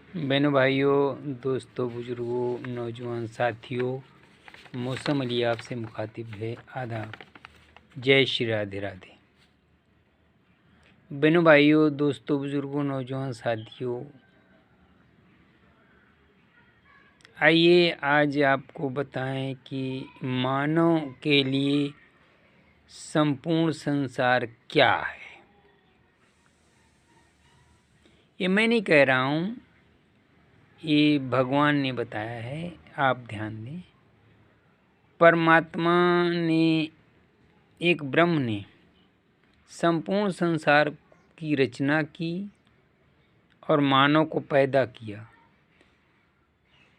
बहनों भाइयों दोस्तों बुजुर्गों नौजवान साथियों, मौसम अली आपसे मुखातिब है। आदाब, जय श्री राधे राधे। बहनों भाइयों दोस्तों बुजुर्गों नौजवान साथियों, आइए आज आपको बताएं कि मानव के लिए संपूर्ण संसार क्या है। ये मैं नहीं कह रहा हूँ, ये भगवान ने बताया है। आप ध्यान दें, परमात्मा ने, एक ब्रह्म ने संपूर्ण संसार की रचना की और मानव को पैदा किया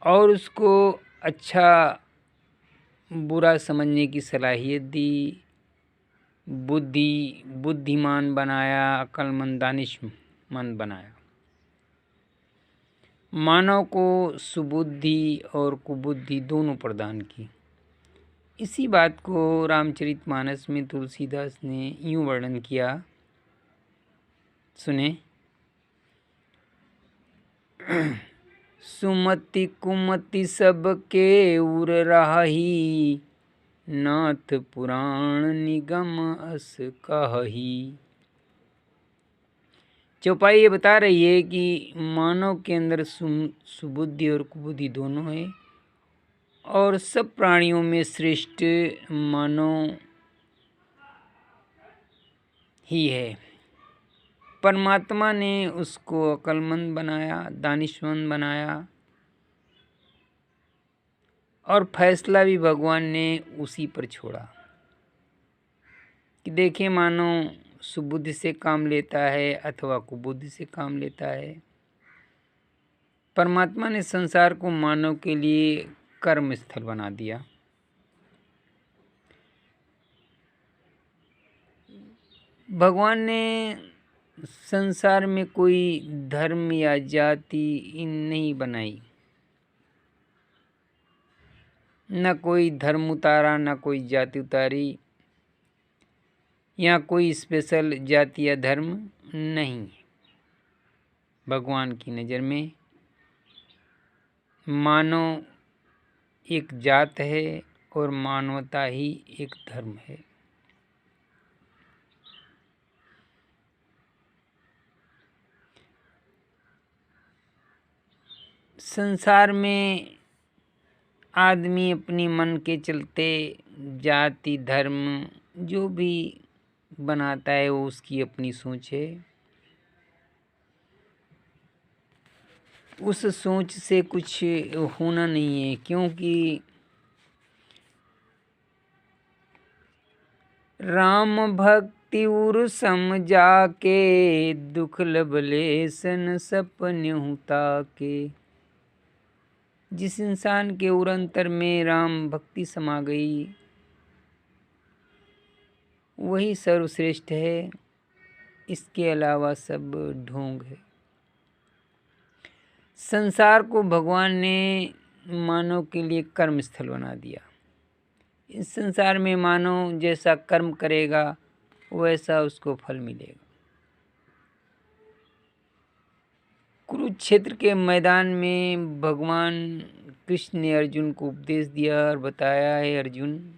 और उसको अच्छा बुरा समझने की सलाहियत दी, बुद्धिमान बनाया, अक्लमंद दानिशमंद बनाया। मानव को सुबुद्धि और कुबुद्धि दोनों प्रदान की। इसी बात को रामचरितमानस में तुलसीदास ने यूं वर्णन किया, सुने। सुमति कुमति सबके उर राही, नाथ पुराण निगम अस कहही। चौपाई ये बता रही है कि मानव के अंदर सुबुद्धि और कुबुद्धि दोनों है और सब प्राणियों में श्रेष्ठ मानव ही है। परमात्मा ने उसको अक्लमंद बनाया, दानिशमंद बनाया और फैसला भी भगवान ने उसी पर छोड़ा कि देखें मानव सुबुद्धि से काम लेता है अथवा कुबुद्धि से काम लेता है। परमात्मा ने संसार को मानव के लिए कर्म स्थल बना दिया। भगवान ने संसार में कोई धर्म या जाति नहीं बनाई, न कोई धर्म उतारा न कोई जाति उतारी, यहाँ कोई स्पेशल जाति या धर्म नहीं। भगवान की नज़र में मानव एक जात है और मानवता ही एक धर्म है। संसार में आदमी अपनी मन के चलते जाति धर्म जो भी बनाता है वो उसकी अपनी सोच है। उस सोच से कुछ होना नहीं है, क्योंकि राम भक्ति उर समझा के, दुख लबलेसन सपन ताके। जिस इंसान के उर अंतर में राम भक्ति समा गई वही सर्वश्रेष्ठ है, इसके अलावा सब ढोंग है। संसार को भगवान ने मानव के लिए कर्म स्थल बना दिया। इस संसार में मानव जैसा कर्म करेगा वैसा उसको फल मिलेगा। कुरुक्षेत्र के मैदान में भगवान कृष्ण ने अर्जुन को उपदेश दिया और बताया, है अर्जुन,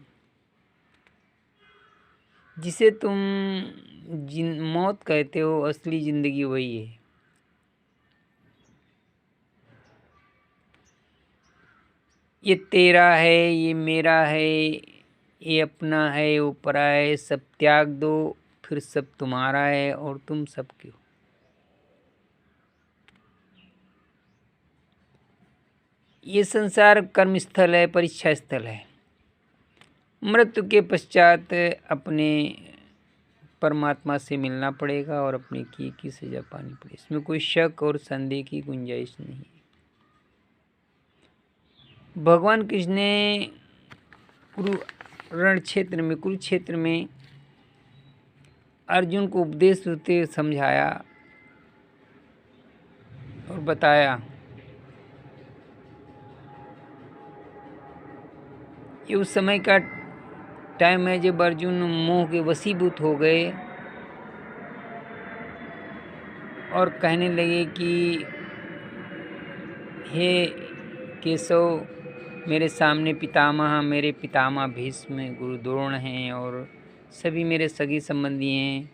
जिसे तुम मौत कहते हो असली जिंदगी वही है। ये तेरा है, ये मेरा है, ये अपना है, वो परा है, सब त्याग दो, फिर सब तुम्हारा है और तुम सबके हो। ये संसार कर्म स्थल है, परीक्षा स्थल है। मृत्यु के पश्चात अपने परमात्मा से मिलना पड़ेगा और अपने किए की सजा पानी पड़ेगी। इसमें कोई शक और संदेह की गुंजाइश नहीं है। भगवान कृष्ण ने कुरुक्षेत्र में अर्जुन को उपदेश देते समझाया और बताया, ये उस समय का टाइम है जब अर्जुन मोह के वशीभूत हो गए और कहने लगे कि हे केशव, मेरे सामने पितामह, मेरे पितामह भीष्म, गुरु द्रोण हैं और सभी मेरे सगी संबंधी हैं,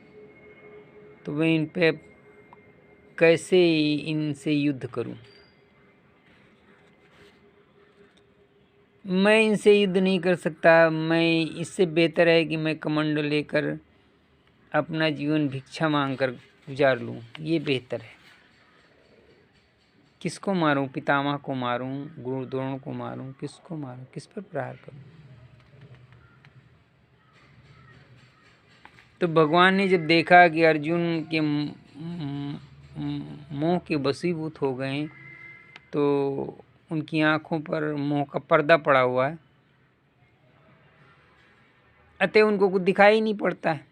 तो मैं इन पे कैसे इनसे युद्ध करूं? मैं इनसे युद्ध नहीं कर सकता। मैं इससे बेहतर है कि मैं कमंडल लेकर अपना जीवन भिक्षा मांगकर गुजार लूं, ये बेहतर है। किसको मारूं? पितामह को मारूं, गुरु द्रोण को मारूं, किसको मारूं? किस पर प्रहार करूं? तो भगवान ने जब देखा कि अर्जुन के मोह के वशीभूत हो गए, तो उनकी आंखों पर मोह का पर्दा पड़ा हुआ है, अतः उनको कुछ दिखाई नहीं पड़ता है।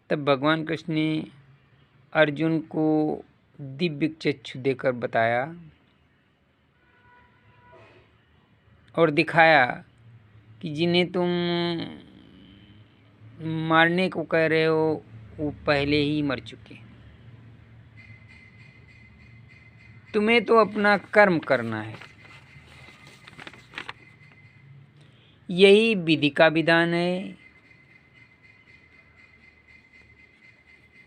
तब भगवान कृष्ण ने अर्जुन को दिव्य चक्षु देकर बताया और दिखाया कि जिन्हें तुम मारने को कह रहे हो वो पहले ही मर चुके। तुम्हें तो अपना कर्म करना है, यही विधि का विधान है।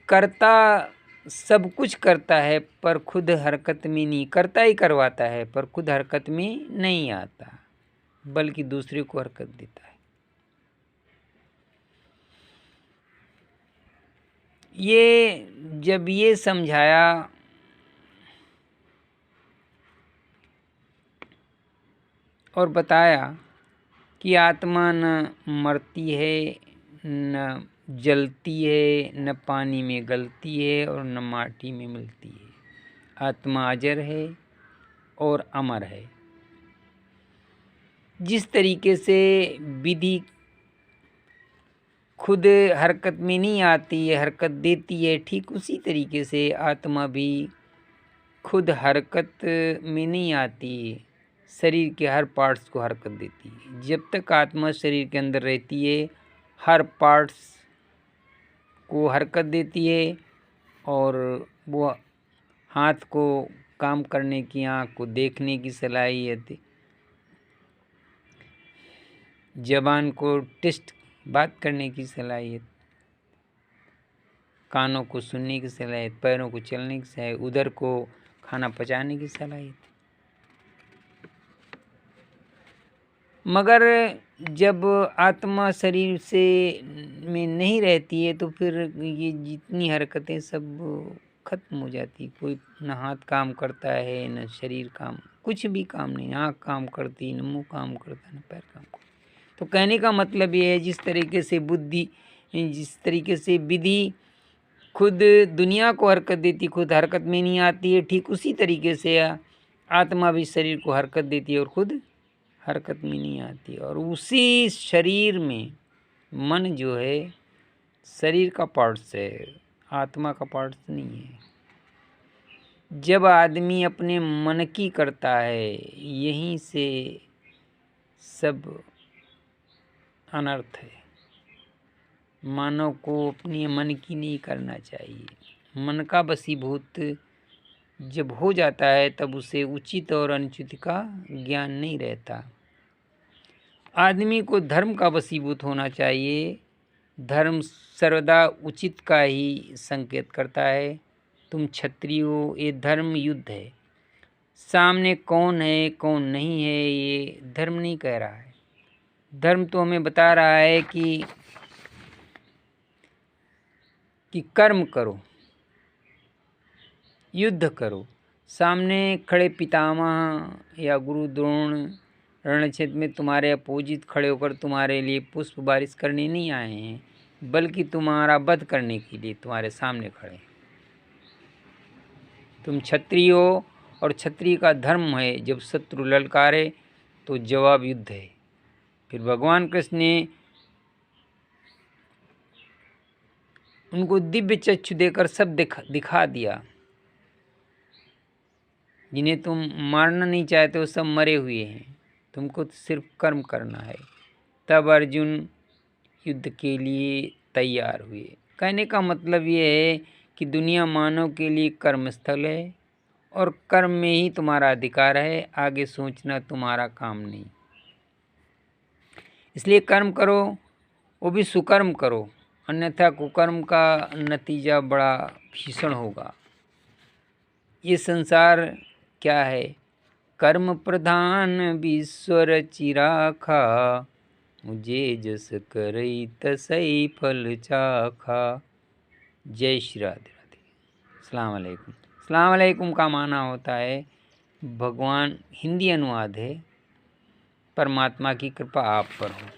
कर्ता सब कुछ करता है पर खुद हरकत में नहीं, करता ही करवाता है पर खुद हरकत में नहीं आता, बल्कि दूसरे को हरकत देता है। ये जब ये समझाया और बताया कि आत्मा न मरती है, न जलती है, न पानी में गलती है और न माटी में मिलती है। आत्मा अजर है और अमर है। जिस तरीके से विधि खुद हरकत में नहीं आती है, हरकत देती है, ठीक उसी तरीके से आत्मा भी खुद हरकत में नहीं आती, शरीर के हर पार्ट्स को हरकत देती है। जब तक आत्मा शरीर के अंदर रहती है, हर पार्ट्स को हरकत देती है और वो हाथ को काम करने की, आँख को देखने की सलाहियत, जबान को टेस्ट बात करने की सलाहियत, कानों को सुनने की सलाहियत, पैरों को चलने की सलाहियत, उदर को खाना पचाने की सलाहियत। मगर जब आत्मा शरीर से में नहीं रहती है तो फिर ये जितनी हरकतें सब खत्म हो जाती। कोई न हाथ काम करता है, न शरीर काम, कुछ भी काम नहीं, आँख काम करती, न मुँह काम करता, न पैर काम करता। तो कहने का मतलब ये है, जिस तरीके से बुद्धि, जिस तरीके से विधि खुद दुनिया को हरकत देती, खुद हरकत में नहीं आती है, ठीक उसी तरीके से आत्मा भी शरीर को हरकत देती है और खुद हरकत में नहीं आती। और उसी शरीर में मन जो है शरीर का पार्ट्स है, आत्मा का पार्ट्स नहीं है। जब आदमी अपने मन की करता है, यहीं से सब अनर्थ है। मानव को अपने मन की नहीं करना चाहिए। मन का वशीभूत जब हो जाता है तब उसे उचित और अनुचित का ज्ञान नहीं रहता। आदमी को धर्म का वशीभूत होना चाहिए। धर्म सर्वदा उचित का ही संकेत करता है। तुम क्षत्रिय हो, ये धर्म युद्ध है। सामने कौन है कौन नहीं है ये धर्म नहीं कह रहा है। धर्म तो हमें बता रहा है कि कर्म करो, युद्ध करो। सामने खड़े पितामह या गुरु द्रोण रणक्षेत्र में तुम्हारे अपोजिट खड़े होकर तुम्हारे लिए पुष्प बारिश करने नहीं आए हैं, बल्कि तुम्हारा वध करने के लिए तुम्हारे सामने खड़े। तुम क्षत्रिय हो और क्षत्रिय का धर्म है जब शत्रु ललकारे तो जवाब युद्ध है। फिर भगवान कृष्ण ने उनको दिव्य चक्षु देकर सब दिखा दिया। जिन्हें तुम मारना नहीं चाहते वो सब मरे हुए हैं, तुमको सिर्फ कर्म करना है। तब अर्जुन युद्ध के लिए तैयार हुए। कहने का मतलब ये है कि दुनिया मानव के लिए कर्मस्थल है और कर्म में ही तुम्हारा अधिकार है, आगे सोचना तुम्हारा काम नहीं। इसलिए कर्म करो, वो भी सुकर्म करो, अन्यथा कुकर्म का नतीजा बड़ा भीषण होगा। ये संसार क्या है? कर्म प्रधान विश्व रचि राखा, मुझे जस करई तसई फल चाखा। जय श्री राधे राधे। अस्सलाम वालेकुम। अस्सलाम वालेकुम का माना होता है भगवान, हिंदी अनुवाद है, परमात्मा की कृपा आप पर हो।